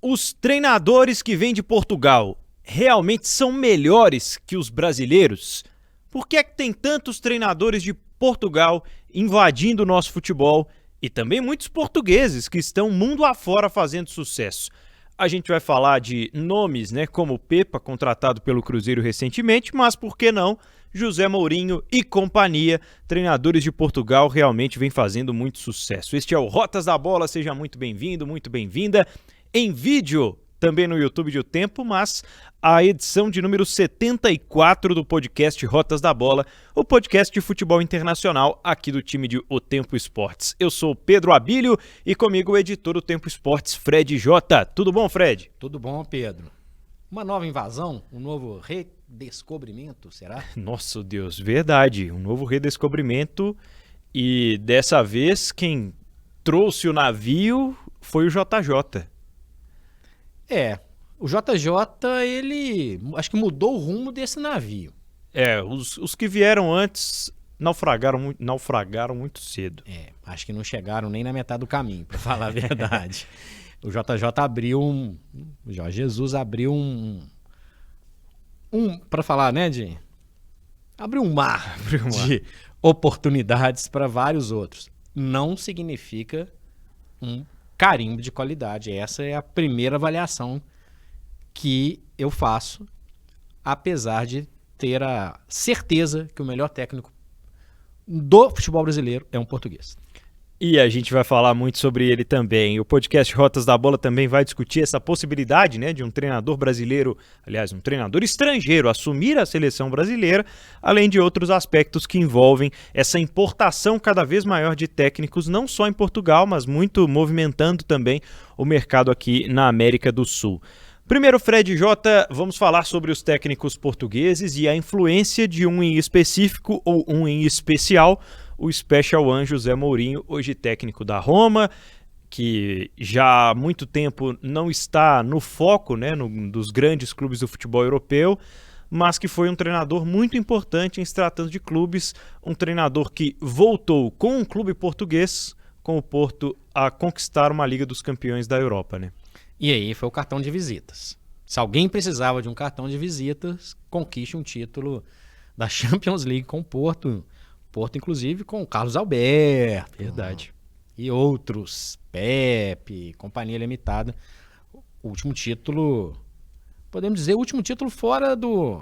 Os treinadores que vêm de Portugal realmente são melhores que os brasileiros? Por que é que tem tantos treinadores de Portugal invadindo o nosso futebol e também muitos portugueses que estão mundo afora fazendo sucesso? A gente vai falar de nomes, né, como Pepa, contratado pelo Cruzeiro recentemente, mas por que não José Mourinho e companhia, treinadores de Portugal, realmente vêm fazendo muito sucesso. Este é o Rotas da Bola, seja muito bem-vindo, muito bem-vinda. Em vídeo, também no YouTube de O Tempo, mas a edição de número 74 do podcast Rotas da Bola, o podcast de futebol internacional aqui do time de O Tempo Esportes. Eu sou o Pedro Abílio e comigo o editor do Tempo Esportes, Fred J. Tudo bom, Fred? Tudo bom, Pedro. Uma nova invasão, um novo redescobrimento, será? Nossa Deus, verdade, um novo redescobrimento e dessa vez quem trouxe o navio foi o JJ. O JJ, ele acho que mudou o rumo desse navio. Os que vieram antes naufragaram muito cedo. Acho que não chegaram nem na metade do caminho, para falar a verdade. O JJ abriu o Jorge Jesus abriu para falar, né, abriu um mar de oportunidades para vários outros. Não significa um carimbo de qualidade. Essa é a primeira avaliação que eu faço, apesar de ter a certeza que o melhor técnico do futebol brasileiro é um português. E a gente vai falar muito sobre ele também. O podcast Rotas da Bola também vai discutir essa possibilidade, né, de um treinador brasileiro, aliás, um treinador estrangeiro assumir a seleção brasileira, além de outros aspectos que envolvem essa importação cada vez maior de técnicos, não só em Portugal, mas muito movimentando também o mercado aqui na América do Sul. Primeiro, Fred J, vamos falar sobre os técnicos portugueses e a influência de um em específico ou um em especial, o Special One José Mourinho, hoje técnico da Roma, que já há muito tempo não está no foco, né, dos grandes clubes do futebol europeu, mas que foi um treinador muito importante em se tratando de clubes, um treinador que voltou com um clube português, com o Porto, a conquistar uma Liga dos Campeões da Europa, né? E aí foi o cartão de visitas. Se alguém precisava de um cartão de visitas, conquiste um título da Champions League com o Porto, inclusive com o Carlos Alberto. Verdade. E outros, Pepe, Companhia Limitada. O último título, podemos dizer, o último título fora do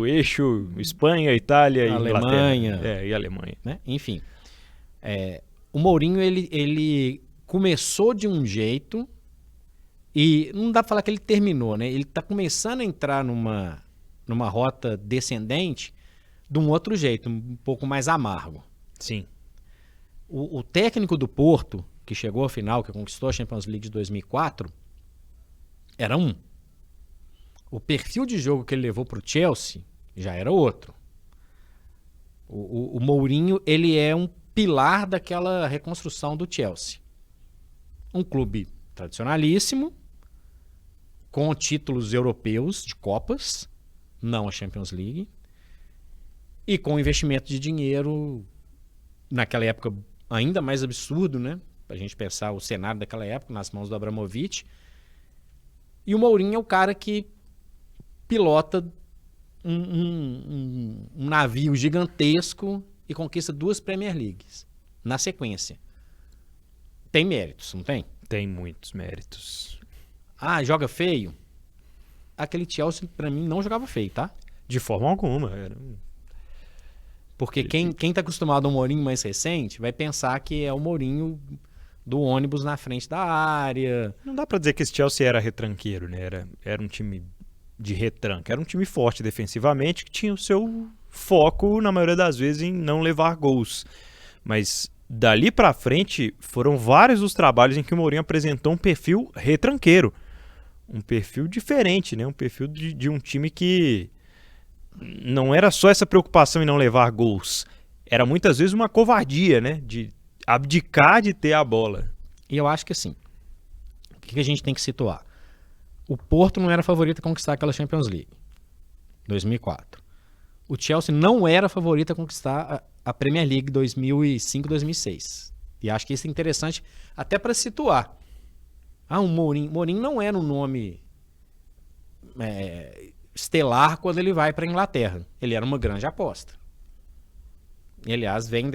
eixo Espanha, Itália e Alemanha. Inglaterra. E Alemanha. Né? Enfim, o Mourinho, ele começou de um jeito e não dá pra falar que ele terminou, né? Ele tá começando a entrar numa rota descendente de um outro jeito, um pouco mais amargo. Sim. O técnico do Porto, que chegou à final, que conquistou a Champions League de 2004, era um. O perfil de jogo que ele levou para o Chelsea já era outro. O Mourinho, ele é um pilar daquela reconstrução do Chelsea. Um clube tradicionalíssimo, com títulos europeus de Copas, não a Champions League, e com investimento de dinheiro, naquela época ainda mais absurdo, né? Pra gente pensar o cenário daquela época, nas mãos do Abramovich. E o Mourinho é o cara que pilota um navio gigantesco e conquista 2 Premier Leagues na sequência. Tem méritos, não tem? Tem muitos méritos. Joga feio? Aquele Chelsea, pra mim, não jogava feio, tá? De forma alguma. Porque quem tá acostumado ao Mourinho mais recente vai pensar que é o Mourinho do ônibus na frente da área. Não dá pra dizer que esse Chelsea era retranqueiro, né? Era um time de retranca. Era um time forte defensivamente que tinha o seu foco, na maioria das vezes, em não levar gols. Mas dali pra frente foram vários os trabalhos em que o Mourinho apresentou um perfil retranqueiro. Um perfil diferente, né? Um perfil de um time que não era só essa preocupação em não levar gols. Era muitas vezes uma covardia, né? De abdicar de ter a bola. E eu acho que assim, o que a gente tem que situar? O Porto não era favorito a conquistar aquela Champions League, 2004. O Chelsea não era favorito a conquistar a Premier League 2005-2006. E acho que isso é interessante até para situar O Mourinho. Mourinho não era um nome estelar quando ele vai para a Inglaterra. Ele era uma grande aposta. E, aliás, vem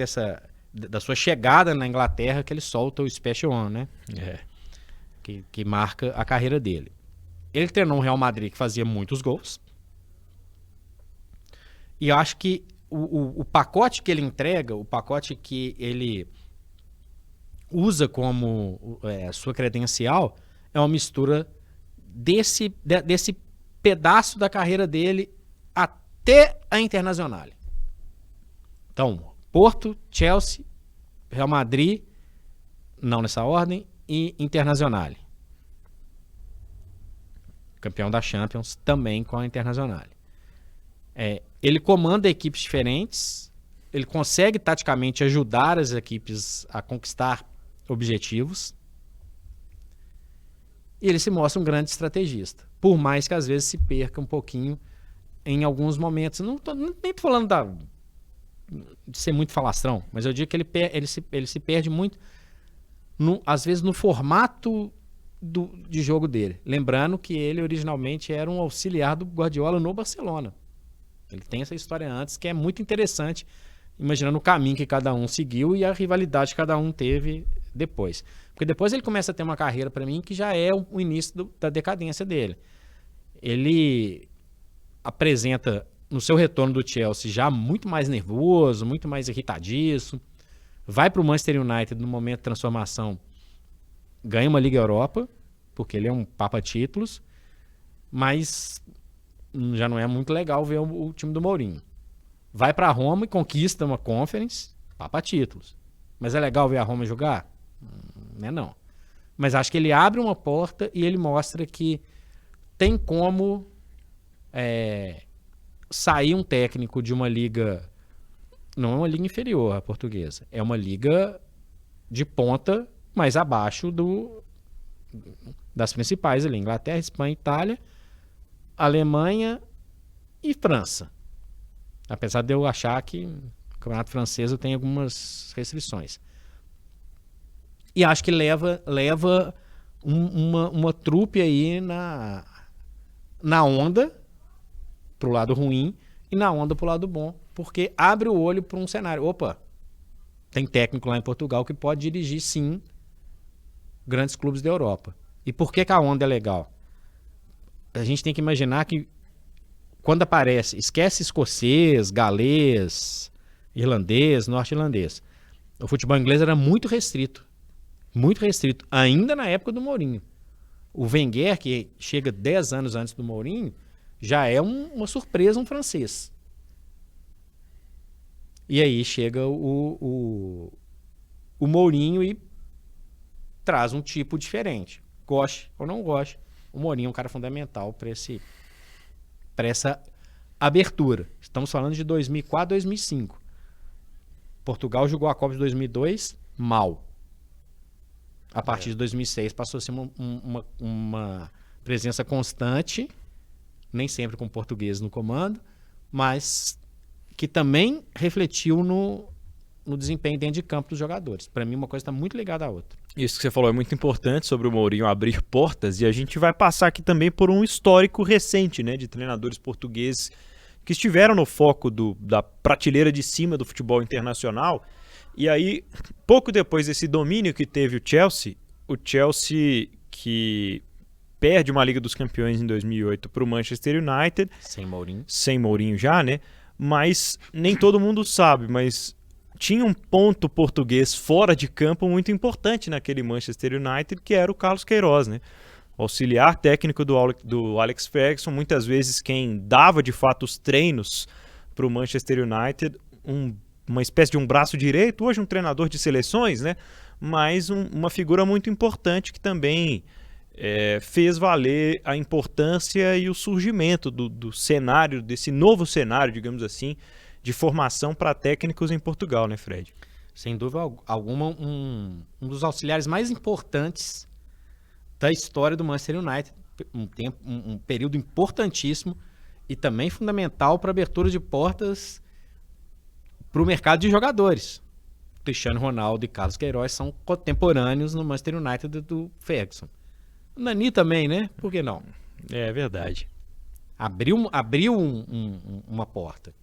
da sua chegada na Inglaterra que ele solta o Special One, né? Que marca a carreira dele. Ele treinou um Real Madrid que fazia muitos gols. E eu acho que o pacote que ele entrega, o pacote que ele usa como sua credencial, é uma mistura desse pedaço da carreira dele até a Internazionale. Então, Porto, Chelsea, Real Madrid, não nessa ordem, e Internazionale. Campeão da Champions também com a Internazionale. Ele comanda equipes diferentes, ele consegue taticamente ajudar as equipes a conquistar objetivos e ele se mostra um grande estrategista, por mais que às vezes se perca um pouquinho em alguns momentos. Nem tô falando de ser muito falastrão, mas eu digo que ele se perde muito, às vezes, no formato de jogo dele. Lembrando que ele originalmente era um auxiliar do Guardiola no Barcelona. Ele tem essa história antes que é muito interessante, imaginando o caminho que cada um seguiu e a rivalidade que cada um teve depois. Porque depois ele começa a ter uma carreira, para mim, que já é o início da decadência dele. Ele apresenta, no seu retorno do Chelsea, já muito mais nervoso, muito mais irritadiço. Vai para o Manchester United no momento de transformação, ganha uma Liga Europa, porque ele é um papa-títulos, mas já não é muito legal ver o time do Mourinho. Vai para Roma e conquista uma Conference, papa-títulos. Mas é legal ver a Roma jogar? Não é não. Mas acho que ele abre uma porta e ele mostra que tem como sair um técnico de uma liga, não é uma liga inferior à portuguesa, é uma liga de ponta mais abaixo das principais ali, Inglaterra, Espanha, Itália, Alemanha e França. Apesar de eu achar que o campeonato francês tem algumas restrições. E acho que leva uma trupe aí na onda pro lado ruim e na onda pro lado bom, porque abre o olho para um cenário. Opa, tem técnico lá em Portugal que pode dirigir, sim, grandes clubes da Europa. E por que a onda é legal? A gente tem que imaginar que quando aparece, esquece escocês, galês, irlandês, norte-irlandês. O futebol inglês era muito restrito, ainda na época do Mourinho. O Wenger, que chega 10 anos antes do Mourinho, já é uma surpresa, um francês. E aí chega o Mourinho e traz um tipo diferente. Goste ou não goste, o Mourinho é um cara fundamental para essa abertura. Estamos falando de 2004, 2005. Portugal jogou a Copa de 2002 mal. A partir de 2006 passou a ser uma presença constante, nem sempre com português no comando, mas que também refletiu no desempenho dentro de campo dos jogadores. Para mim, uma coisa está muito ligada à outra. Isso que você falou é muito importante sobre o Mourinho abrir portas, e a gente vai passar aqui também por um histórico recente, né, de treinadores portugueses que estiveram no foco da prateleira de cima do futebol internacional. E aí, pouco depois desse domínio que teve o Chelsea que perde uma Liga dos Campeões em 2008 para o Manchester United. Sem Mourinho já, né? Mas nem todo mundo sabe, mas tinha um ponto português fora de campo muito importante naquele Manchester United, que era o Carlos Queiroz, né? O auxiliar técnico do Alex Ferguson, muitas vezes quem dava de fato os treinos para o Manchester United, uma espécie de um braço direito, hoje um treinador de seleções, né? Mas uma figura muito importante que também fez valer a importância e o surgimento do cenário, desse novo cenário, digamos assim, de formação para técnicos em Portugal, né, Fred? Sem dúvida alguma, um dos auxiliares mais importantes da história do Manchester United, um período importantíssimo e também fundamental para a abertura de portas para o mercado de jogadores. Cristiano Ronaldo e Carlos Queiroz são contemporâneos no Manchester United do Ferguson. Nani também, né? Por que não? É verdade. Abriu uma porta.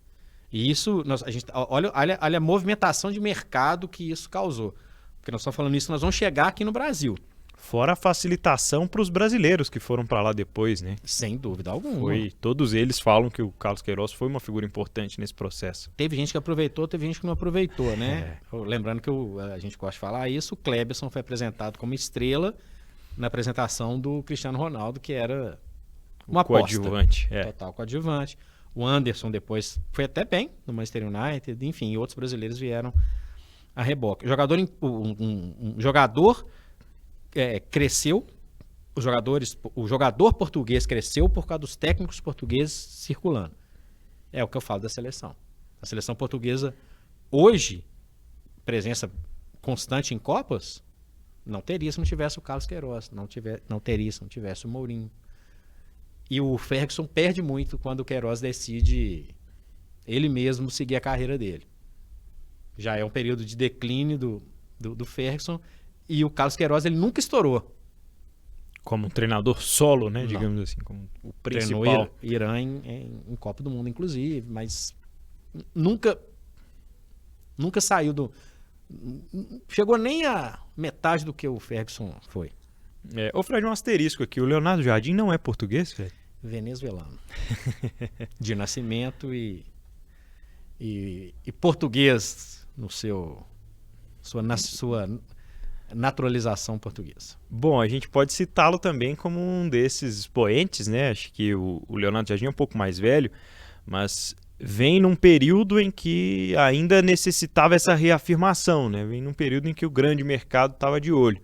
E isso, a gente, olha a movimentação de mercado que isso causou. Porque nós estamos falando isso, nós vamos chegar aqui no Brasil. Fora a facilitação para os brasileiros que foram para lá depois, né? Sem dúvida alguma. Todos eles falam que o Carlos Queiroz foi uma figura importante nesse processo. Teve gente que aproveitou, teve gente que não aproveitou, né? Lembrando que a gente gosta de falar isso, o Kleberson foi apresentado como estrela na apresentação do Cristiano Ronaldo, que era uma aposta. Coadjuvante. Total coadjuvante. O Anderson depois foi até bem no Manchester United, enfim, outros brasileiros vieram a reboque. Um jogador cresceu, o jogador português cresceu por causa dos técnicos portugueses circulando. É o que eu falo da seleção. A seleção portuguesa, hoje, presença constante em Copas, não teria se não tivesse o Carlos Queiroz, não teria se não tivesse o Mourinho. E o Ferguson perde muito quando o Queiroz decide ele mesmo seguir a carreira dele. Já é um período de declínio do Ferguson, e o Carlos Queiroz ele nunca estourou. Como um treinador solo, né? Não. Digamos assim, como o principal. Treinou Irã em Copa do Mundo, inclusive, mas nunca saiu chegou nem a metade do que o Ferguson foi. Ô Fred, um asterisco aqui. O Leonardo Jardim não é português, Fred? Venezuelano. De nascimento e português no sua naturalização portuguesa. Bom, a gente pode citá-lo também como um desses expoentes, né? Acho que o Leonardo Jardim é um pouco mais velho, mas vem num período em que ainda necessitava essa reafirmação, né? Vem num período em que o grande mercado estava de olho.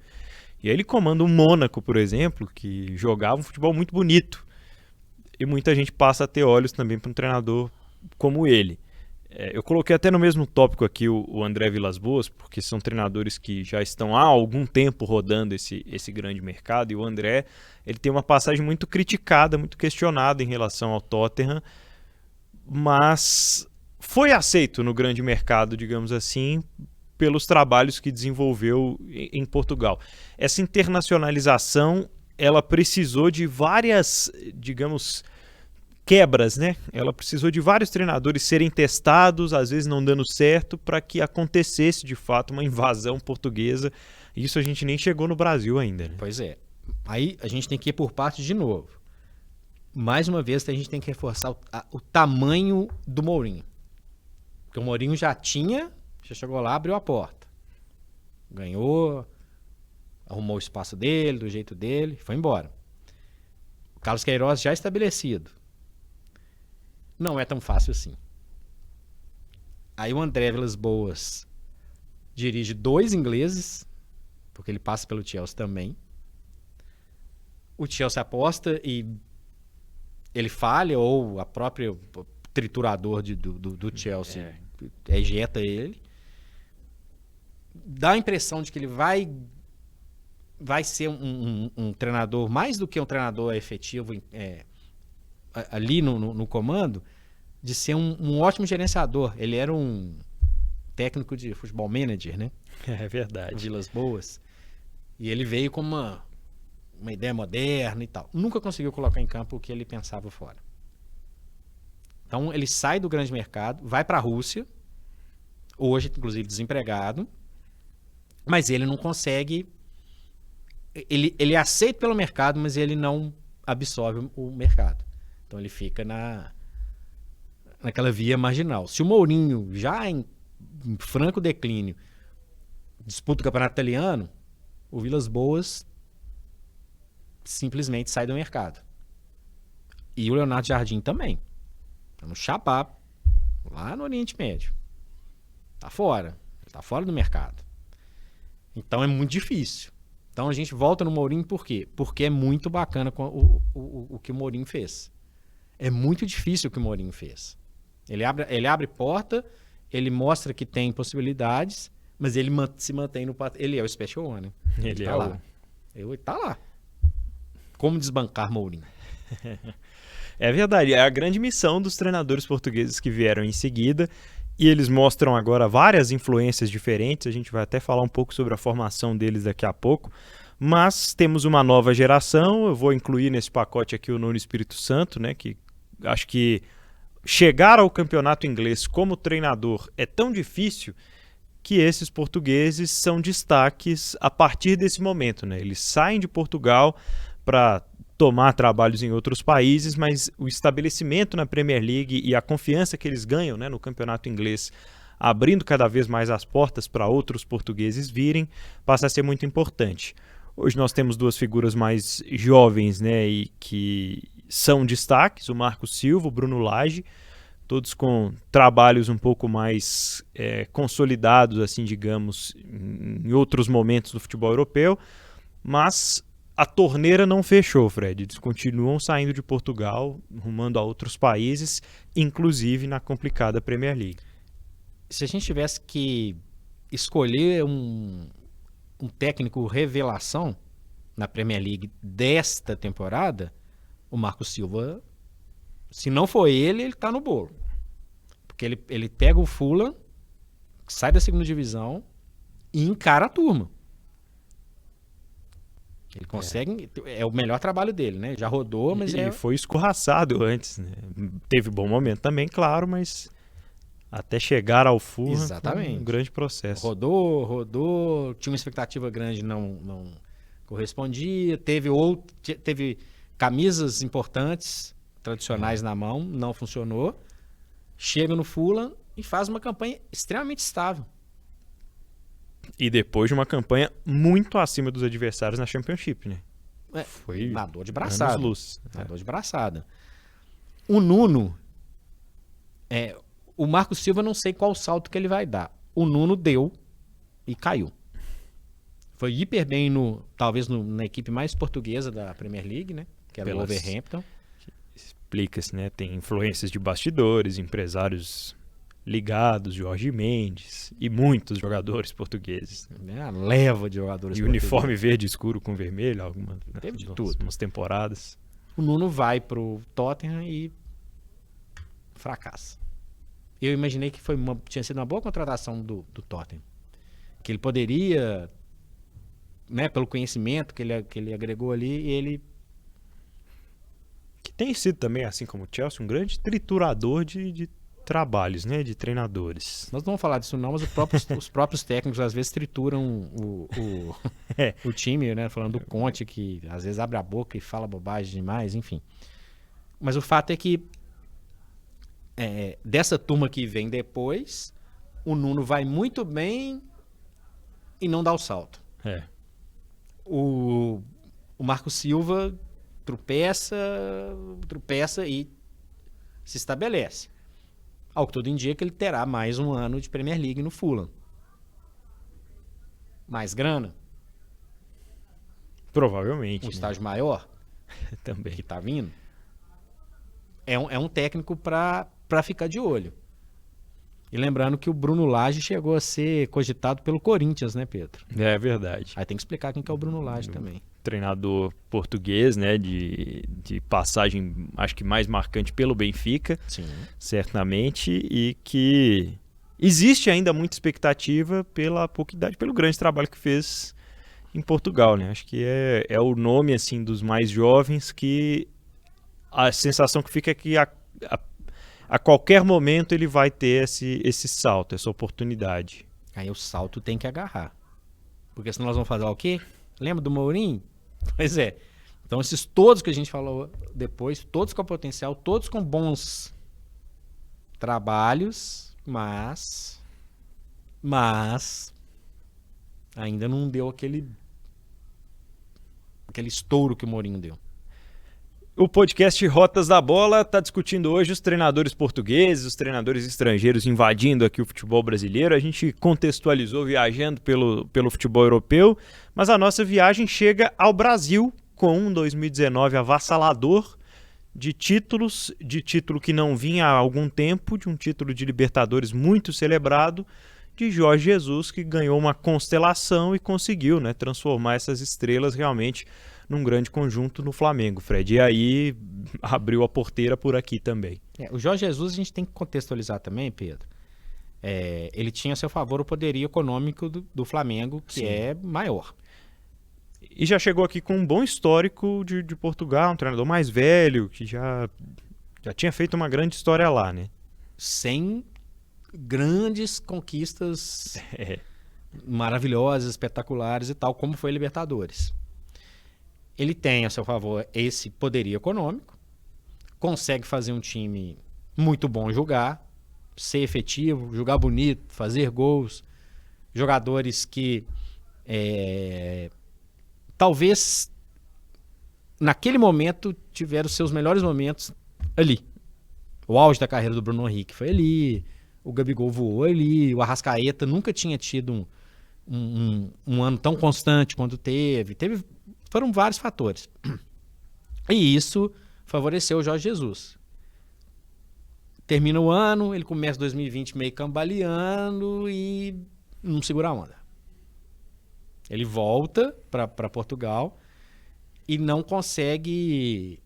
E aí ele comanda o Mônaco, por exemplo, que jogava um futebol muito bonito. E muita gente passa a ter olhos também para um treinador como ele. Eu coloquei até no mesmo tópico aqui o André Vilas-Boas, porque são treinadores que já estão há algum tempo rodando esse grande mercado, e o André ele tem uma passagem muito criticada, muito questionada em relação ao Tottenham, mas foi aceito no grande mercado, digamos assim, pelos trabalhos que desenvolveu em Portugal. Essa internacionalização, ela precisou de várias, digamos, quebras, né? Ela precisou de vários treinadores serem testados, às vezes não dando certo, para que acontecesse de fato uma invasão portuguesa. Isso a gente nem chegou no Brasil ainda, né? Pois é. Aí a gente tem que ir por partes de novo. Mais uma vez a gente tem que reforçar o tamanho do Mourinho. Porque o Mourinho já chegou lá, abriu a porta. Ganhou, arrumou o espaço dele, do jeito dele, foi embora. O Carlos Queiroz já estabelecido. Não é tão fácil assim. Aí o André Vilas-Boas dirige 2 ingleses, porque ele passa pelo Chelsea também. O Chelsea aposta e ele falha, ou a própria triturador do Chelsea ejeta ele. Dá a impressão de que ele vai ser um treinador, mais do que um treinador efetivo ali no comando, de ser um ótimo gerenciador. Ele era um técnico de futebol manager, né? É verdade. Vilas-Boas. E ele veio com uma ideia moderna e tal. Nunca conseguiu colocar em campo o que ele pensava fora. Então ele sai do grande mercado, vai para a Rússia, hoje inclusive desempregado, mas ele não consegue... Ele é aceito pelo mercado, mas ele não absorve o mercado. Então ele fica naquela via marginal. Se o Mourinho, já em franco declínio, disputa o campeonato italiano, o Vilas-Boas simplesmente sai do mercado. E o Leonardo Jardim também. Tá no Chabab, lá no Oriente Médio. Tá fora do mercado. Então é muito difícil. Então a gente volta no Mourinho por quê? Porque é muito bacana o que o Mourinho fez. É muito difícil o que o Mourinho fez. Ele abre porta, ele mostra que tem possibilidades, mas ele se mantém no patamar. Ele é o Special One. Ele tá lá. Ele tá lá. Como desbancar Mourinho? É verdade, é a grande missão dos treinadores portugueses que vieram em seguida, e eles mostram agora várias influências diferentes. A gente vai até falar um pouco sobre a formação deles daqui a pouco, Mas temos uma nova geração, eu vou incluir nesse pacote aqui o Nuno Espírito Santo, né, que acho que chegar ao campeonato inglês como treinador é tão difícil que esses portugueses são destaques a partir desse momento, né? Eles saem de Portugal para tomar trabalhos em outros países, mas o estabelecimento na Premier League e a confiança que eles ganham, né, no campeonato inglês, abrindo cada vez mais as portas para outros portugueses virem, passa a ser muito importante. Hoje nós temos duas figuras mais jovens, né, e que são destaques, o Marcos Silva, o Bruno Lage, todos com trabalhos um pouco mais consolidados, assim, digamos, em outros momentos do futebol europeu, mas a torneira não fechou, Fred. Eles continuam saindo de Portugal, rumando a outros países, inclusive na complicada Premier League. Se a gente tivesse que escolher um técnico revelação na Premier League desta temporada, o Marcos Silva, se não for ele está no bolo. Porque ele pega o Fulham, sai da segunda divisão e encara a turma. Ele consegue, é o melhor trabalho dele, né? Já rodou, mas e foi escorraçado antes, né? Teve bom momento também, claro, mas até chegar ao Fulham exatamente. Foi um grande processo. Rodou, tinha uma expectativa grande, não correspondia, teve camisas importantes, tradicionais na mão, não funcionou, chega no Fulham e faz uma campanha extremamente estável. E depois de uma campanha muito acima dos adversários na Championship, né? Foi nadou de braçada. Anos-luz. Nadou de braçada. O Nuno, o Marcos Silva, não sei qual salto que ele vai dar. O Nuno deu e caiu. Foi hiper bem talvez na equipe mais portuguesa da Premier League, né? Que era o Wolverhampton. Explica-se, né? Tem influências de bastidores, empresários ligados, Jorge Mendes e muitos jogadores portugueses. A leva de jogadores e portugueses. Uniforme verde escuro com vermelho, teve de tudo. Umas temporadas. O Nuno vai pro Tottenham e fracassa. Eu imaginei que tinha sido uma boa contratação do Tottenham. Que ele poderia, né, pelo conhecimento que ele agregou ali, e ele... Que tem sido também, assim como o Chelsea, um grande triturador de trabalhos, né, de treinadores. Nós não vamos falar disso não, mas os próprios técnicos às vezes trituram o time, né, falando do Conte, que às vezes abre a boca e fala bobagem demais, enfim. Mas o fato é que dessa turma que vem depois, o Nuno vai muito bem e não dá o salto. O Marcos Silva tropeça e se estabelece. Ao que tudo indica, ele terá mais um ano de Premier League no Fulham. Mais grana? Provavelmente. Um estágio maior? Também. Que tá vindo? É um técnico para ficar de olho. E lembrando que o Bruno Lage chegou a ser cogitado pelo Corinthians, né, Pedro? É verdade. Aí tem que explicar quem que é o Bruno Lage também. Treinador português, né, de passagem, acho que mais marcante pelo Benfica, sim, certamente, e que existe ainda muita expectativa pela pouca idade, pelo grande trabalho que fez em Portugal, né? Acho que é o nome, assim, dos mais jovens que a sensação que fica é que a qualquer momento ele vai ter esse salto, essa oportunidade. Aí o salto tem que agarrar. Porque senão nós vamos fazer o quê? Lembra do Mourinho? Pois é. Então esses todos que a gente falou depois, todos com potencial, todos com bons trabalhos, mas ainda não deu aquele estouro que o Mourinho deu. O podcast Rotas da Bola está discutindo hoje os treinadores portugueses, os treinadores estrangeiros invadindo aqui o futebol brasileiro. A gente contextualizou viajando pelo futebol europeu, mas a nossa viagem chega ao Brasil com um 2019 avassalador de título que não vinha há algum tempo, de um título de Libertadores muito celebrado, de Jorge Jesus, que ganhou uma constelação e conseguiu, né, transformar essas estrelas realmente num grande conjunto no Flamengo, Fred. E aí abriu a porteira por aqui também. O Jorge Jesus a gente tem que contextualizar também, Pedro. Ele tinha a seu favor o poderio econômico do Flamengo, que Sim. é maior. E já chegou aqui com um bom histórico de Portugal, um treinador mais velho, que já tinha feito uma grande história lá, né? Sem grandes conquistas maravilhosas, espetaculares e tal, como foi a Libertadores. Ele tem a seu favor esse poderio econômico, consegue fazer um time muito bom jogar, ser efetivo, jogar bonito, fazer gols, jogadores que talvez naquele momento tiveram seus melhores momentos ali. O auge da carreira do Bruno Henrique foi ali, o Gabigol voou ali, o Arrascaeta nunca tinha tido um ano tão constante quanto teve. Foram vários fatores. E isso favoreceu o Jorge Jesus. Termina o ano, ele começa 2020 meio cambaleando e não segura a onda. Ele volta para Portugal e não consegue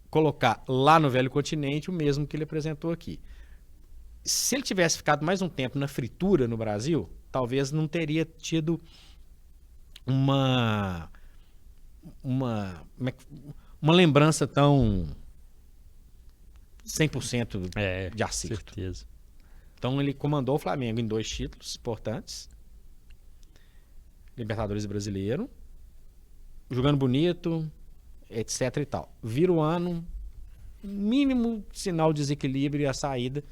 colocar lá no velho continente o mesmo que ele apresentou aqui. Se ele tivesse ficado mais um tempo na fritura no Brasil, talvez não teria tido uma lembrança tão 100% de acerto. Certeza. Então ele comandou o Flamengo em 2 títulos importantes, Libertadores e Brasileiro, jogando bonito, etc e tal. Vira o ano, mínimo sinal de desequilíbrio e a saída.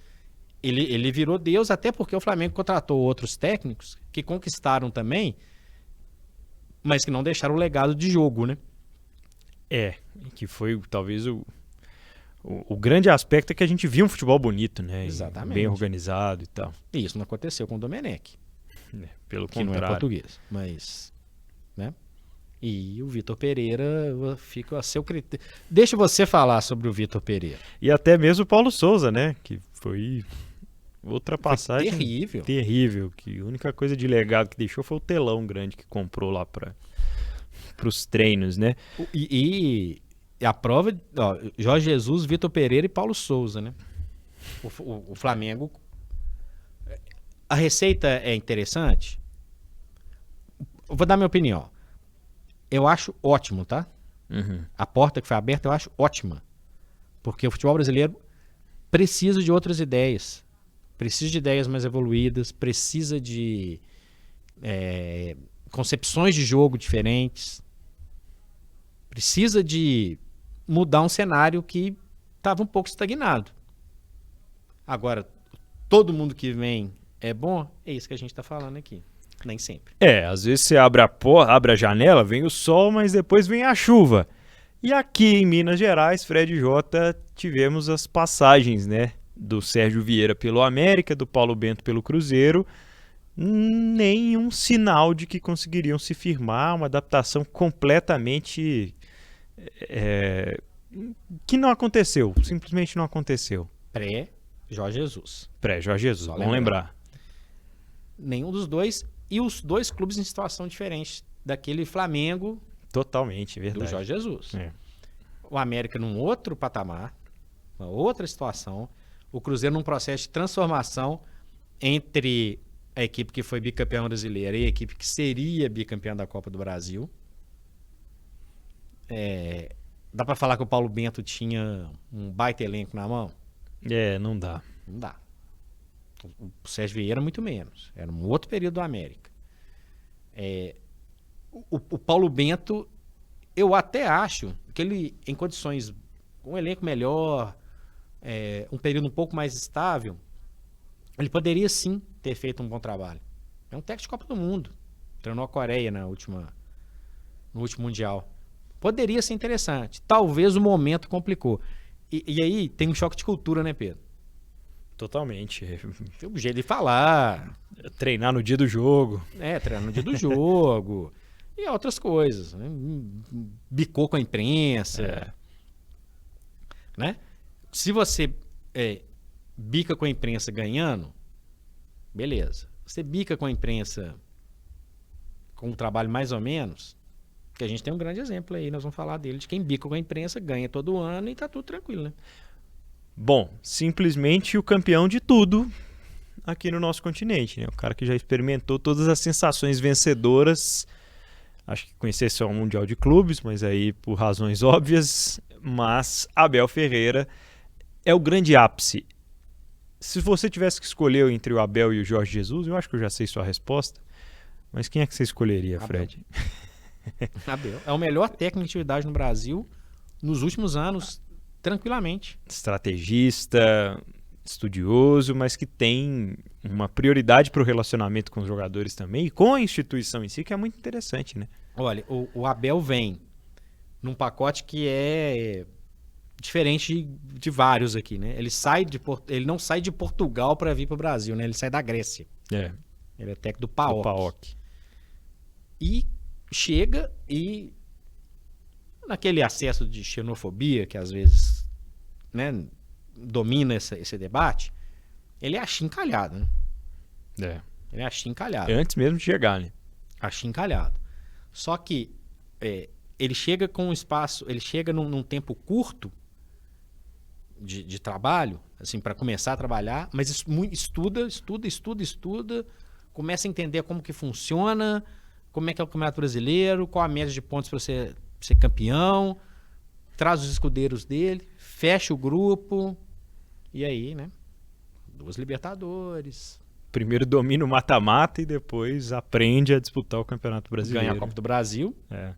Ele virou Deus, até porque o Flamengo contratou outros técnicos que conquistaram também, mas que não deixaram o legado de jogo, né? Que foi talvez o grande aspecto é que a gente viu um futebol bonito, né? Exatamente. Bem organizado e tal. E isso não aconteceu com o Domenech, Pelo que contrário. não é português, mas, né? E o Vitor Pereira fica a seu critério. Deixa você falar sobre o Vitor Pereira. E até mesmo o Paulo Souza, né? Que foi outra passagem terrível. terrível. Que a única coisa de legado que deixou foi o telão grande que comprou lá para os treinos, né? E a prova, Jorge Jesus, Vitor Pereira e Paulo Souza, né? O Flamengo. A receita é interessante. Vou dar minha opinião. Eu acho ótimo, tá? Uhum. A porta que foi aberta eu acho ótima. Porque o futebol brasileiro precisa de outras ideias. Precisa de ideias mais evoluídas, precisa de concepções de jogo diferentes. Precisa de mudar um cenário que estava um pouco estagnado. Agora, todo mundo que vem é bom? É isso que a gente está falando aqui. Nem sempre. Às vezes você abre a janela, vem o sol, mas depois vem a chuva. E aqui em Minas Gerais, Fred e Jota, tivemos as passagens, né? Do Sérgio Vieira pelo América, do Paulo Bento pelo Cruzeiro. Nenhum sinal de que conseguiriam se firmar, uma adaptação completamente que não aconteceu, simplesmente não aconteceu. Pré-Jorge Jesus. Pré-Jorge Jesus, vamos lembrar. Nenhum dos dois, e os dois clubes em situação diferente daquele Flamengo Totalmente, verdade. do Jorge Jesus. É. O América num outro patamar, uma outra situação, o Cruzeiro num processo de transformação entre a equipe que foi bicampeã brasileira e a equipe que seria bicampeã da Copa do Brasil. Dá pra falar que o Paulo Bento tinha um baita elenco na mão? Não dá. Não dá. O Sérgio Vieira muito menos. Era um outro período do América. O Paulo Bento, eu até acho que ele, em condições, um elenco melhor, um período um pouco mais estável, ele poderia sim ter feito um bom trabalho. É um técnico de Copa do Mundo. Treinou a Coreia no último Mundial. Poderia ser interessante. Talvez o momento complicou. E aí tem um choque de cultura, né, Pedro? Totalmente. Tem um jeito de falar. Treinar no dia do jogo. Treinar no dia do jogo. E outras coisas. Né? Bicou com a imprensa. Né? Se você bica com a imprensa ganhando, beleza. Você bica com a imprensa com um trabalho mais ou menos, que a gente tem um grande exemplo aí, nós vamos falar dele, de quem bica com a imprensa, ganha todo ano e tá tudo tranquilo, né? Bom, simplesmente o campeão de tudo aqui no nosso continente, né? O cara que já experimentou todas as sensações vencedoras Acho que com exceção ao Mundial de Clubes, mas aí por razões óbvias. Mas Abel Ferreira é o grande ápice. Se você tivesse que escolher entre o Abel e o Jorge Jesus, eu acho que eu já sei sua resposta. Mas quem é que você escolheria, Abel. Fred? Abel. É o melhor técnico de atividade no Brasil nos últimos anos, tranquilamente. Estrategista, estudioso, mas que tem uma prioridade para o relacionamento com os jogadores também e com a instituição em si, que é muito interessante, né? Olha, o Abel vem num pacote que é diferente de vários aqui, né? Ele não sai de Portugal para vir para o Brasil, né? Ele sai da Grécia. É, Ele é técnico do o PAOK. PAOK. E chega e naquele acesso de xenofobia que às vezes, né, domina esse debate, ele é achincalhado, né? É. Ele é achincalhado. Antes mesmo de chegar, né? Achincalhado. Só que ele chega com um espaço, ele chega num tempo curto de trabalho, assim, para começar a trabalhar, mas estuda, começa a entender como que funciona, como é que é o Campeonato Brasileiro, qual a média de pontos para você ser campeão, traz os escudeiros dele, fecha o grupo, e aí, né? 2 Libertadores. Primeiro domina o mata-mata e depois aprende a disputar o Campeonato Brasileiro. Ganha a Copa do Brasil. É.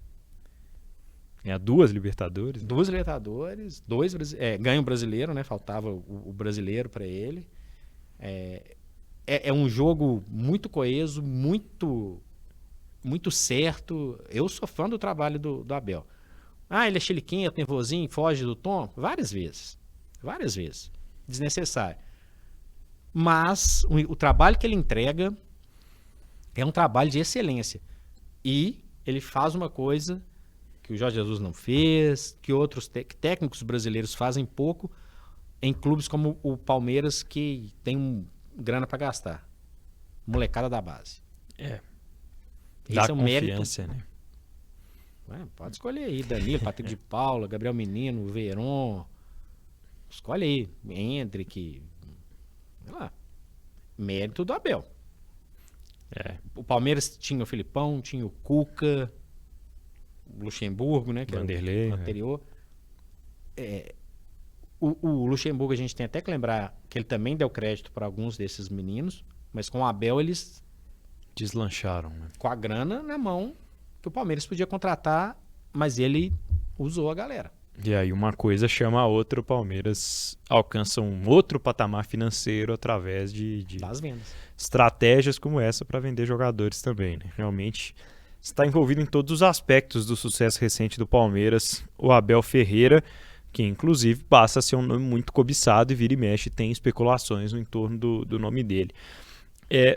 Ganha 2 Libertadores. 2 Libertadores, ganha o brasileiro, né? Faltava o brasileiro para ele. É um jogo muito coeso, muito certo. Eu sou fã do trabalho do Abel. Ele é chiliquinho, tem vozinho, foge do tom? Várias vezes. Desnecessário. Mas o trabalho que ele entrega é um trabalho de excelência. E ele faz uma coisa que o Jorge Jesus não fez, que outros técnicos brasileiros fazem pouco, em clubes como o Palmeiras, que tem grana para gastar. Molecada da base. Dá Esse é um confiança, mérito. né? Pode escolher aí, Danilo, Patrick de Paula, Gabriel Menino, Veron. Escolhe aí, Hendrick. Sei lá. Mérito do Abel. O Palmeiras tinha o Filipão, tinha o Cuca, o Luxemburgo, né? Que Vanderlei, era o anterior. O Luxemburgo a gente tem até que lembrar que ele também deu crédito para alguns desses meninos, mas com o Abel eles Deslancharam, né? com a grana na mão que o Palmeiras podia contratar, mas ele usou a galera. E aí uma coisa chama a outra, o Palmeiras alcança um outro patamar financeiro através de Das vendas. estratégias como essa para vender jogadores também, né? Realmente está envolvido em todos os aspectos do sucesso recente do Palmeiras, o Abel Ferreira, que inclusive passa a ser um nome muito cobiçado e vira e mexe tem especulações no entorno do nome dele.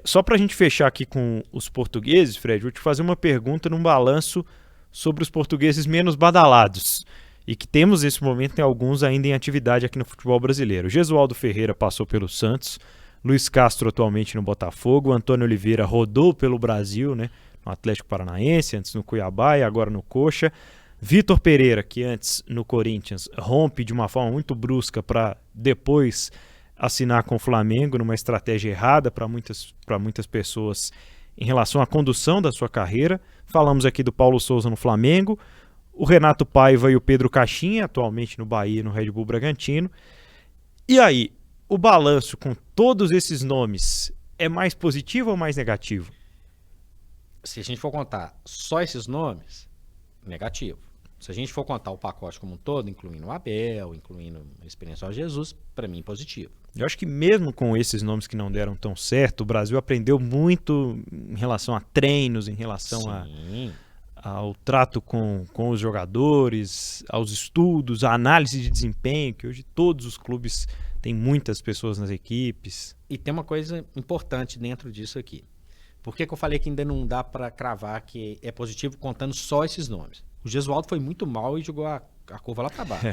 Só para a gente fechar aqui com os portugueses, Fred, vou te fazer uma pergunta num balanço sobre os portugueses menos badalados e que temos nesse momento tem alguns ainda em atividade aqui no futebol brasileiro. Jesualdo Ferreira passou pelo Santos, Luiz Castro atualmente no Botafogo, Antônio Oliveira rodou pelo Brasil, né, no Atlético Paranaense, antes no Cuiabá e agora no Coxa. Vitor Pereira, que antes no Corinthians rompe de uma forma muito brusca para depois assinar com o Flamengo numa estratégia errada para muitas pessoas em relação à condução da sua carreira. Falamos aqui do Paulo Souza no Flamengo, o Renato Paiva e o Pedro Caixinha, atualmente no Bahia e no Red Bull Bragantino. E aí, o balanço com todos esses nomes é mais positivo ou mais negativo? Se a gente for contar só esses nomes, negativo. Se a gente for contar o pacote como um todo, incluindo o Abel, incluindo a experiência de Jesus, para mim positivo. Eu acho que mesmo com esses nomes que não deram tão certo, o Brasil aprendeu muito em relação a treinos, em relação ao trato com os jogadores, aos estudos, à análise de desempenho, que hoje todos os clubes têm muitas pessoas nas equipes. E tem uma coisa importante dentro disso aqui. Por que eu falei que ainda não dá para cravar que é positivo contando só esses nomes? O Jesualdo foi muito mal e jogou a curva lá para baixo.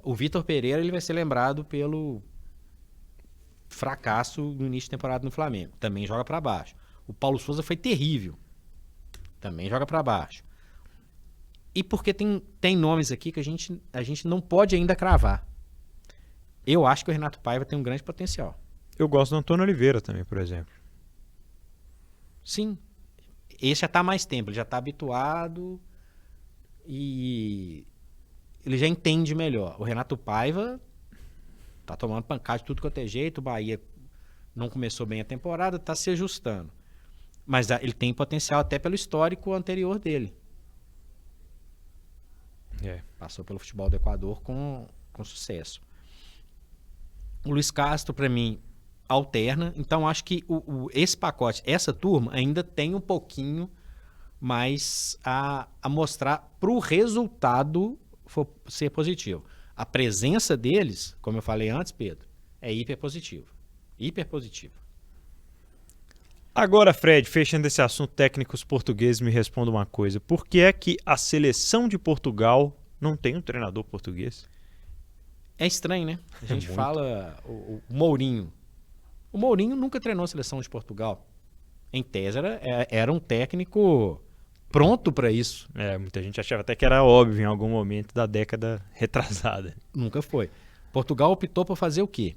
O Vitor Pereira ele vai ser lembrado pelo fracasso no início de temporada no Flamengo. Também joga para baixo. O Paulo Souza foi terrível. Também joga para baixo. E porque tem nomes aqui que a gente não pode ainda cravar. Eu acho que o Renato Paiva tem um grande potencial. Eu gosto do Antônio Oliveira também, por exemplo. Sim. Esse já está há mais tempo, ele já está habituado e ele já entende melhor. O Renato Paiva tá tomando pancada de tudo quanto é jeito, o Bahia não começou bem a temporada, está se ajustando. Mas ele tem potencial até pelo histórico anterior dele. Passou pelo futebol do Equador com sucesso. O Luiz Castro, para mim, alterna. Então, acho que esse pacote, essa turma, ainda tem um pouquinho mais a mostrar para o resultado ser positivo. A presença deles, como eu falei antes, Pedro, é hiper positiva. Hiper positiva. Agora, Fred, fechando esse assunto técnicos portugueses, me responda uma coisa. Por que é que a seleção de Portugal não tem um treinador português? É estranho, né? A gente fala o Mourinho. O Mourinho nunca treinou a seleção de Portugal. Em tese, era um técnico pronto para isso. Muita gente achava até que era óbvio em algum momento da década retrasada. Nunca foi. Portugal optou por fazer o quê?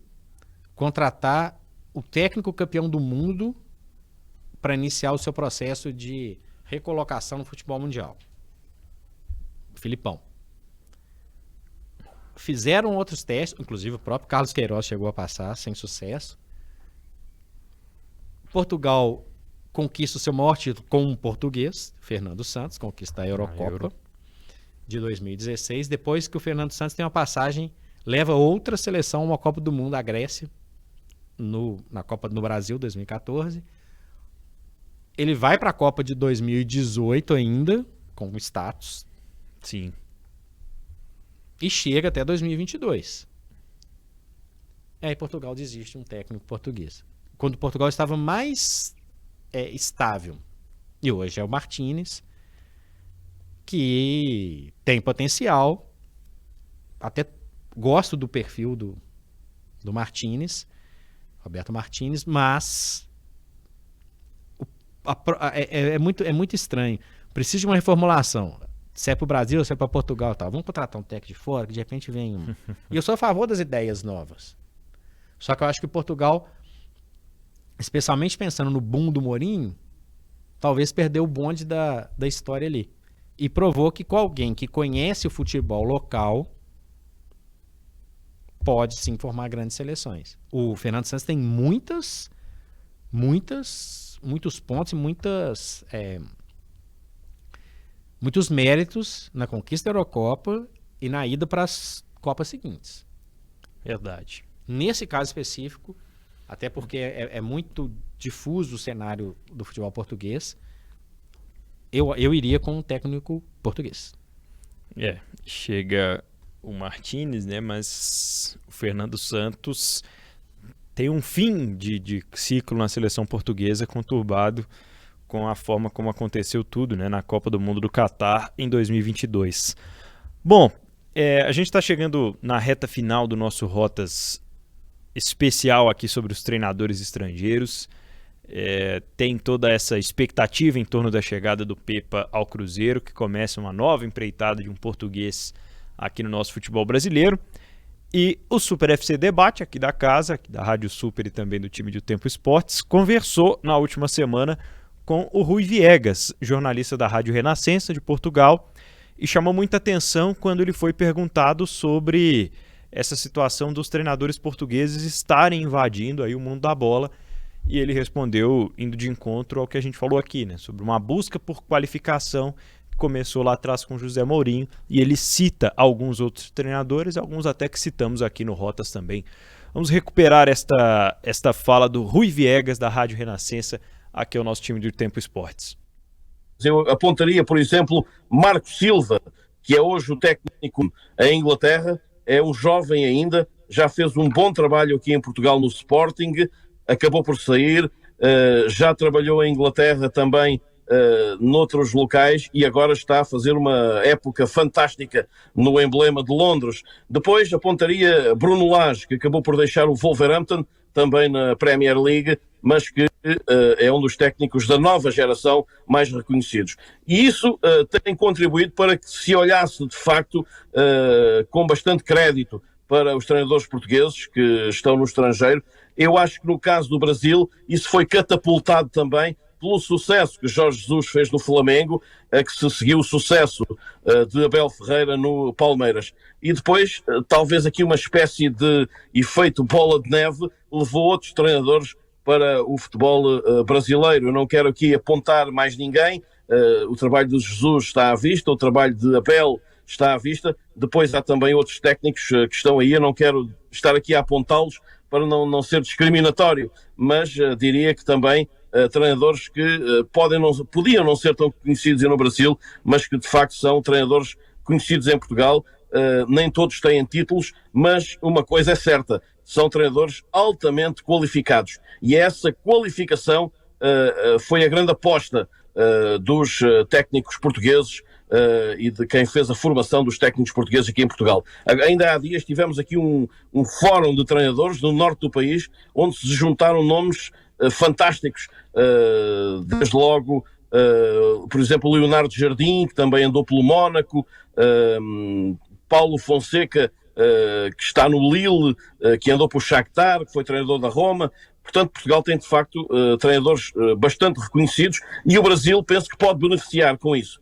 Contratar o técnico campeão do mundo para iniciar o seu processo de recolocação no futebol mundial. Filipão. Fizeram outros testes, inclusive o próprio Carlos Queiroz chegou a passar sem sucesso. Portugal conquista o seu maior título com um português, Fernando Santos, conquista a Eurocopa de 2016. Depois que o Fernando Santos tem uma passagem, leva outra seleção a uma Copa do Mundo, a Grécia, na Copa no Brasil, 2014. Ele vai para a Copa de 2018 ainda, com status. Sim. E chega até 2022. E aí Portugal desiste de um técnico português. Quando Portugal estava mais estável. E hoje é o Martínez, que tem potencial. Até gosto do perfil do Martínez, Roberto Martínez, mas é muito estranho. Precisa de uma reformulação. Se é para o Brasil, se é para Portugal, tá. Vamos contratar um técnico de fora, que de repente vem um. E eu sou a favor das ideias novas. Só que eu acho que Portugal, especialmente pensando no boom do Mourinho, talvez perdeu o bonde da história ali. E provou que com alguém que conhece o futebol local, pode sim formar grandes seleções. O Fernando Santos tem muitos pontos e muitos méritos na conquista da Eurocopa e na ida para as Copas seguintes. Verdade. Nesse caso específico, até porque é muito difuso o cenário do futebol português, eu iria com um técnico português. Chega o Martínez, né? Mas o Fernando Santos tem um fim de ciclo na seleção portuguesa conturbado com a forma como aconteceu tudo, né, na Copa do Mundo do Catar em 2022. Bom, a gente está chegando na reta final do nosso Rotas especial aqui sobre os treinadores estrangeiros. Tem toda essa expectativa em torno da chegada do Pepa ao Cruzeiro, que começa uma nova empreitada de um português aqui no nosso futebol brasileiro. E o Super FC Debate, aqui da casa, aqui da Rádio Super e também do time de O Tempo Esportes, conversou na última semana com o Rui Viegas, jornalista da Rádio Renascença de Portugal, e chamou muita atenção quando ele foi perguntado sobre essa situação dos treinadores portugueses estarem invadindo aí o mundo da bola, e ele respondeu indo de encontro ao que a gente falou aqui, né, sobre uma busca por qualificação que começou lá atrás com José Mourinho, e ele cita alguns outros treinadores, alguns até que citamos aqui no Rotas também. Vamos recuperar esta fala do Rui Viegas da Rádio Renascença. Aqui é o nosso time de Tempo Esportes. Eu apontaria, por exemplo, Marco Silva, que é hoje o técnico em Inglaterra, é um jovem ainda, já fez um bom trabalho aqui em Portugal no Sporting, acabou por sair, já trabalhou em Inglaterra também noutros locais e agora está a fazer uma época fantástica no emblema de Londres. Depois apontaria Bruno Lage, que acabou por deixar o Wolverhampton, também na Premier League, mas que é um dos técnicos da nova geração mais reconhecidos. E isso tem contribuído para que se olhasse, de facto, com bastante crédito para os treinadores portugueses que estão no estrangeiro. Eu acho que no caso do Brasil, isso foi catapultado também pelo sucesso que Jorge Jesus fez no Flamengo, a que se seguiu o sucesso de Abel Ferreira no Palmeiras. E depois, talvez aqui uma espécie de efeito bola de neve levou outros treinadores para o futebol brasileiro. Eu não quero aqui apontar mais ninguém, o trabalho de Jesus está à vista, o trabalho de Abel está à vista, depois há também outros técnicos que estão aí, eu não quero estar aqui a apontá-los para não ser discriminatório, mas diria que também treinadores que podiam não ser tão conhecidos no Brasil, mas que de facto são treinadores conhecidos em Portugal. Nem todos têm títulos, mas uma coisa é certa, são treinadores altamente qualificados, e essa qualificação foi a grande aposta dos técnicos portugueses e de quem fez a formação dos técnicos portugueses aqui em Portugal. Ainda há dias tivemos aqui um fórum de treinadores no norte do país, onde se juntaram nomes fantásticos, desde logo, por exemplo, Leonardo Jardim, que também andou pelo Mónaco, Paulo Fonseca, que está no Lille, que andou pelo Shakhtar, que foi treinador da Roma. Portanto, Portugal tem de facto treinadores bastante reconhecidos, e o Brasil penso que pode beneficiar com isso.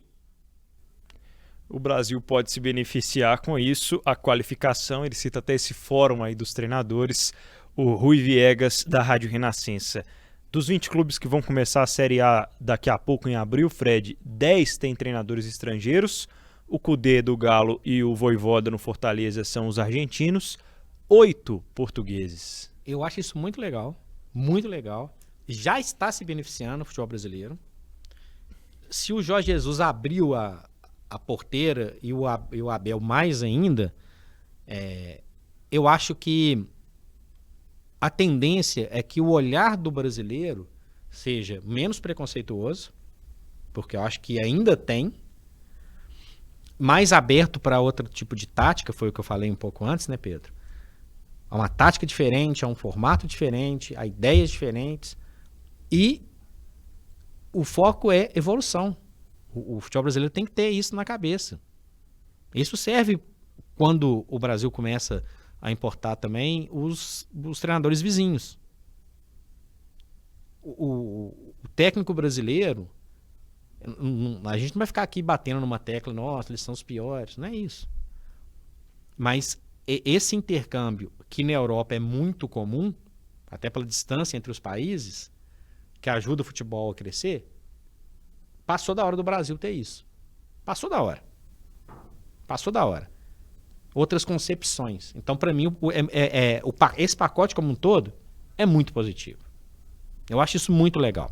O Brasil pode se beneficiar com isso, a qualificação, ele cita até esse fórum aí dos treinadores, o Rui Viegas, da Rádio Renascença. Dos 20 clubes que vão começar a Série A daqui a pouco, em abril, Fred, 10 têm treinadores estrangeiros, o Cudê do Galo e o Vojvoda no Fortaleza são os argentinos, 8 portugueses. Eu acho isso muito legal, muito legal. Já está se beneficiando o futebol brasileiro. Se o Jorge Jesus abriu a porteira e o Abel mais ainda, eu acho que a tendência é que o olhar do brasileiro seja menos preconceituoso, porque eu acho que ainda tem, mais aberto para outro tipo de tática, foi o que eu falei um pouco antes, né, Pedro? Há uma tática diferente, há um formato diferente, há ideias diferentes, e o foco é evolução. O futebol brasileiro tem que ter isso na cabeça. Isso serve quando o Brasil começa a importar também os treinadores vizinhos. O técnico brasileiro, a gente não vai ficar aqui batendo numa tecla, nossa, eles são os piores, não é isso. Mas esse intercâmbio, que na Europa é muito comum, até pela distância entre os países, que ajuda o futebol a crescer, passou da hora do Brasil ter isso. Passou da hora. Passou da hora. Outras concepções. Então, para mim, esse pacote como um todo é muito positivo. Eu acho isso muito legal.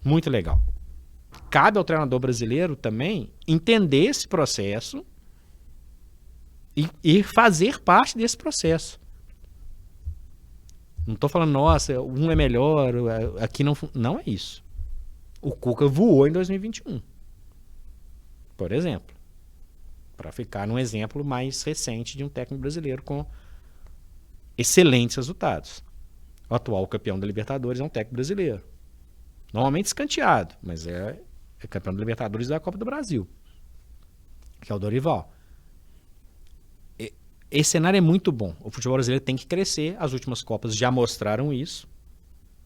Muito legal. Cabe ao treinador brasileiro também entender esse processo e fazer parte desse processo. Não estou falando, nossa, um é melhor, aqui não... Não é isso. O Cuca voou em 2021, por exemplo, para ficar num exemplo mais recente de um técnico brasileiro com excelentes resultados. O atual campeão da Libertadores é um técnico brasileiro, normalmente escanteado, mas é campeão da Libertadores da Copa do Brasil, que é o Dorival. Esse cenário é muito bom. O futebol brasileiro tem que crescer, as últimas Copas já mostraram isso.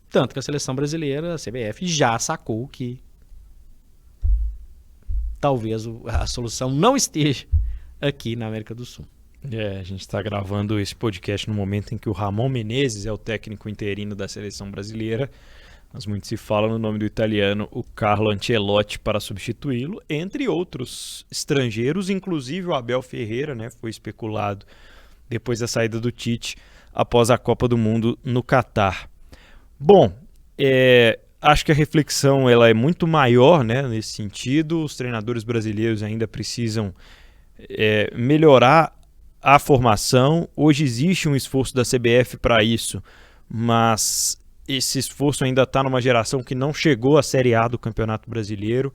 Tanto que a seleção brasileira, a CBF, já sacou que talvez a solução não esteja aqui na América do Sul. A gente está gravando esse podcast no momento em que o Ramon Menezes é o técnico interino da seleção brasileira, mas muito se fala no nome do italiano, o Carlo Ancelotti, para substituí-lo, entre outros estrangeiros, inclusive o Abel Ferreira, né, foi especulado depois da saída do Tite após a Copa do Mundo no Catar. Bom, acho que a reflexão ela é muito maior, né, nesse sentido. Os treinadores brasileiros ainda precisam melhorar a formação. Hoje existe um esforço da CBF para isso, mas esse esforço ainda está numa geração que não chegou à Série A do Campeonato Brasileiro.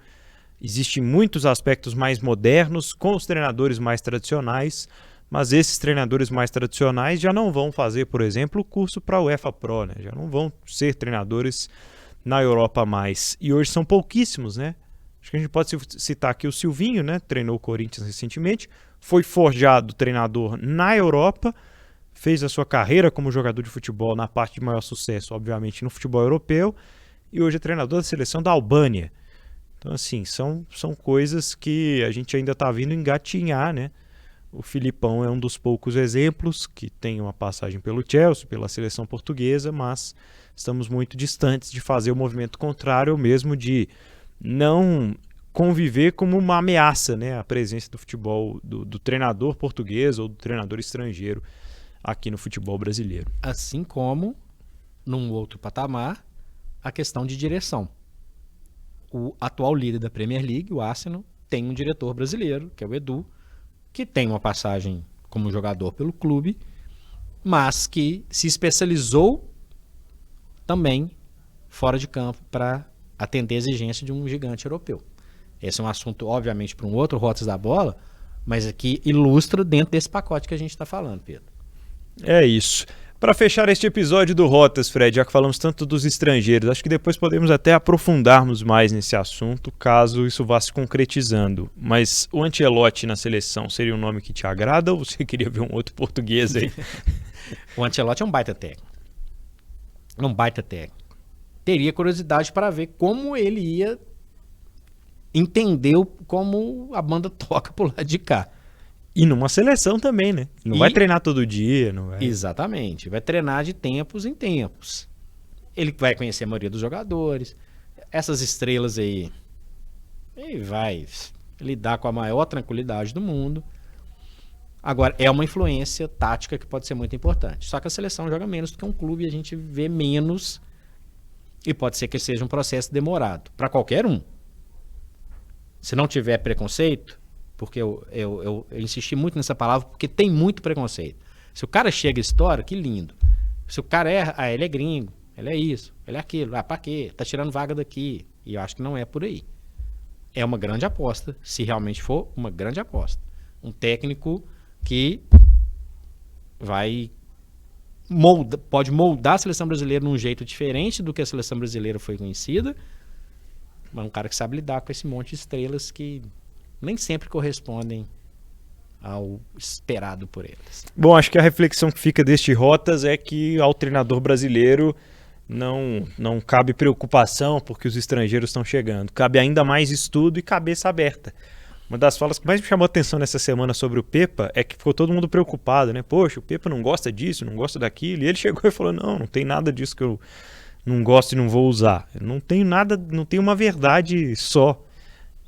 Existem muitos aspectos mais modernos com os treinadores mais tradicionais, mas esses treinadores mais tradicionais já não vão fazer, por exemplo, o curso para a UEFA Pro, né? Já não vão ser treinadores na Europa mais. E hoje são pouquíssimos, né? Acho que a gente pode citar aqui o Silvinho, né? Treinou o Corinthians recentemente, foi forjado treinador na Europa, fez a sua carreira como jogador de futebol na parte de maior sucesso, obviamente, no futebol europeu, e hoje é treinador da seleção da Albânia. Então, assim, são coisas que a gente ainda está vindo engatinhar, né? O Filipão é um dos poucos exemplos que tem uma passagem pelo Chelsea, pela seleção portuguesa, mas estamos muito distantes de fazer o movimento contrário, ou mesmo de não conviver como uma ameaça, né, a presença do futebol, do treinador português ou do treinador estrangeiro aqui no futebol brasileiro. Assim como, num outro patamar, a questão de direção. O atual líder da Premier League, o Arsenal, tem um diretor brasileiro, que é o Edu, que tem uma passagem como jogador pelo clube, mas que se especializou também fora de campo para atender a exigência de um gigante europeu. Esse é um assunto, obviamente, para um outro Rotas da Bola, mas aqui ilustra dentro desse pacote que a gente está falando, Pedro. É isso. Para fechar este episódio do Rotas, Fred, já que falamos tanto dos estrangeiros, acho que depois podemos até aprofundarmos mais nesse assunto, caso isso vá se concretizando. Mas o Ancelotti na seleção seria um nome que te agrada ou você queria ver um outro português aí? O Ancelotti é um baita técnico. É um baita técnico. Teria curiosidade para ver como ele ia entender como a banda toca por lado de cá. E numa seleção também, né? Não vai treinar todo dia, não vai... Exatamente. Vai treinar de tempos em tempos. Ele vai conhecer a maioria dos jogadores. Essas estrelas aí. Ele vai lidar com a maior tranquilidade do mundo. Agora, é uma influência tática que pode ser muito importante. Só que a seleção joga menos do que um clube e a gente vê menos. E pode ser que seja um processo demorado. Para qualquer um. Se não tiver preconceito... Porque eu insisti muito nessa palavra, porque tem muito preconceito. Se o cara chega e estoura, que lindo. Se o cara erra, ele é gringo, ele é isso, ele é aquilo. Pra quê? Tá tirando vaga daqui. E eu acho que não é por aí. É uma grande aposta, se realmente for uma grande aposta. Um técnico que pode moldar a seleção brasileira num jeito diferente do que a seleção brasileira foi conhecida, mas um cara que sabe lidar com esse monte de estrelas que nem sempre correspondem ao esperado por eles. Bom, acho que a reflexão que fica deste Rotas é que ao treinador brasileiro não cabe preocupação porque os estrangeiros estão chegando. Cabe ainda mais estudo e cabeça aberta. Uma das falas que mais me chamou a atenção nessa semana sobre o Pepa é que ficou todo mundo preocupado, né? Poxa, o Pepa não gosta disso, não gosta daquilo. E ele chegou e falou, não tem nada disso que eu não gosto e não vou usar. Eu não tenho nada, não tenho uma verdade só.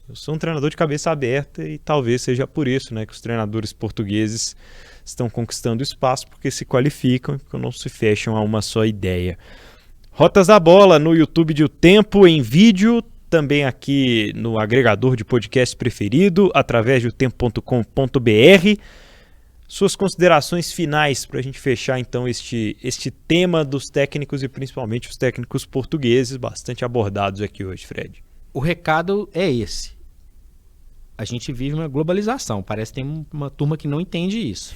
Eu sou um treinador de cabeça aberta e talvez seja por isso, né, que os treinadores portugueses estão conquistando espaço porque se qualificam e porque não se fecham a uma só ideia. Rotas da Bola no YouTube de O Tempo em vídeo, também aqui no agregador de podcast preferido, através de otempo.com.br. Suas considerações finais para a gente fechar então este tema dos técnicos e principalmente os técnicos portugueses, bastante abordados aqui hoje, Fred. O recado é esse. A gente vive uma globalização. Parece que tem uma turma que não entende isso.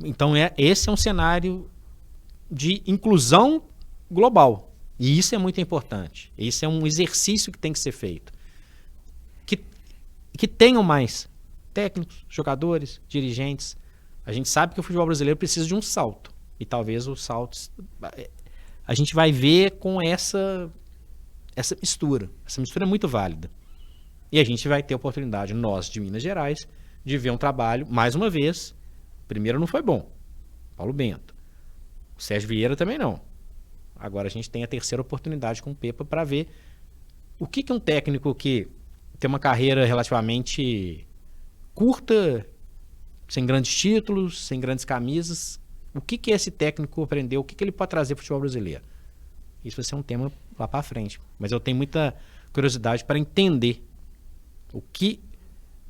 Então, esse é um cenário de inclusão global. E isso é muito importante. Isso é um exercício que tem que ser feito. Que tenham mais técnicos, jogadores, dirigentes. A gente sabe que o futebol brasileiro precisa de um salto. E talvez o salto... A gente vai ver com essa mistura. Essa mistura é muito válida. E a gente vai ter a oportunidade, nós de Minas Gerais, de ver um trabalho, mais uma vez, primeiro não foi bom, Paulo Bento. O Sérgio Vieira também não. Agora a gente tem a terceira oportunidade com o Pepa para ver o que um técnico que tem uma carreira relativamente curta, sem grandes títulos, sem grandes camisas, o que esse técnico aprendeu, o que ele pode trazer para o futebol brasileiro. Isso vai ser um tema lá para frente. Mas eu tenho muita curiosidade para entender o que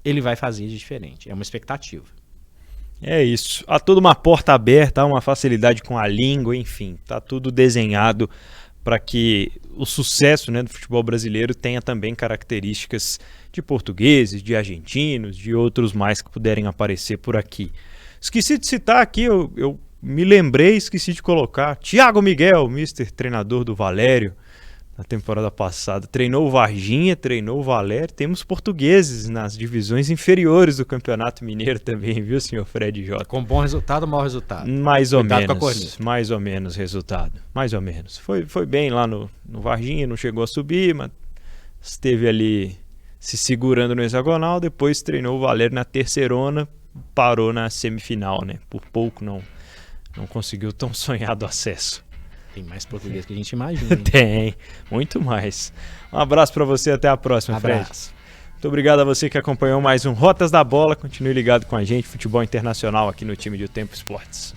ele vai fazer de diferente. É uma expectativa. É isso. Há toda uma porta aberta, há uma facilidade com a língua, enfim. Está tudo desenhado para que o sucesso, né, do futebol brasileiro tenha também características de portugueses, de argentinos, de outros mais que puderem aparecer por aqui. Esqueci de citar aqui, eu me lembrei, esqueci de colocar, Thiago Miguel, mister treinador do Valério, na temporada passada. Treinou o Varginha, treinou o Valério. Temos portugueses nas divisões inferiores do Campeonato Mineiro também, viu, senhor Fred Jota? Com bom resultado ou mau resultado? Mais ou Cuidado com a menos. corneta. Mais ou menos resultado. Mais ou menos. Foi bem lá no Varginha, não chegou a subir, mas esteve ali se segurando no hexagonal. Depois treinou o Valério na terceirona, parou na semifinal, né? Por pouco não conseguiu tão sonhado acesso. Tem mais português que a gente imagina, hein? Tem, muito mais. Um abraço para você, até a próxima, Fred. Abraço. Muito obrigado a você que acompanhou mais um Rotas da Bola. Continue ligado com a gente, futebol internacional aqui no time de O Tempo Esportes.